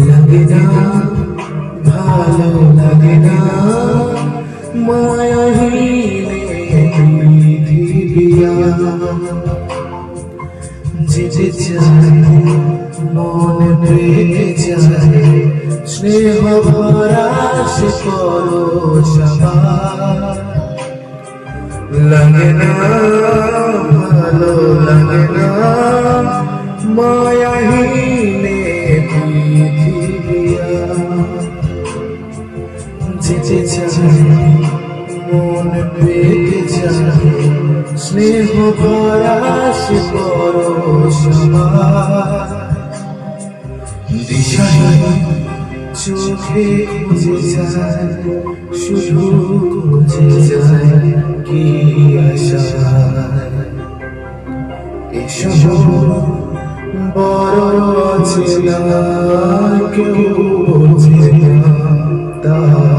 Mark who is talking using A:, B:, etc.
A: লাগে না ভালো লাগে না মায়াহীনে পৃথিবীয়া যেতে চাই মনে পেয়ে যায় স্নেহ ভরা সে পরশা লাগে না ভালো লাগে না মায়াহীনে পৃথিবীয়া যেতে চাই মনে পেতে চাই স্নেহ ভরা সে পরশা দিশাহীন চোখে খুঁজে যায় শুধু খুঁজে যায় কি আশা এসব বড় অচেনা কেউ বোঝে না তা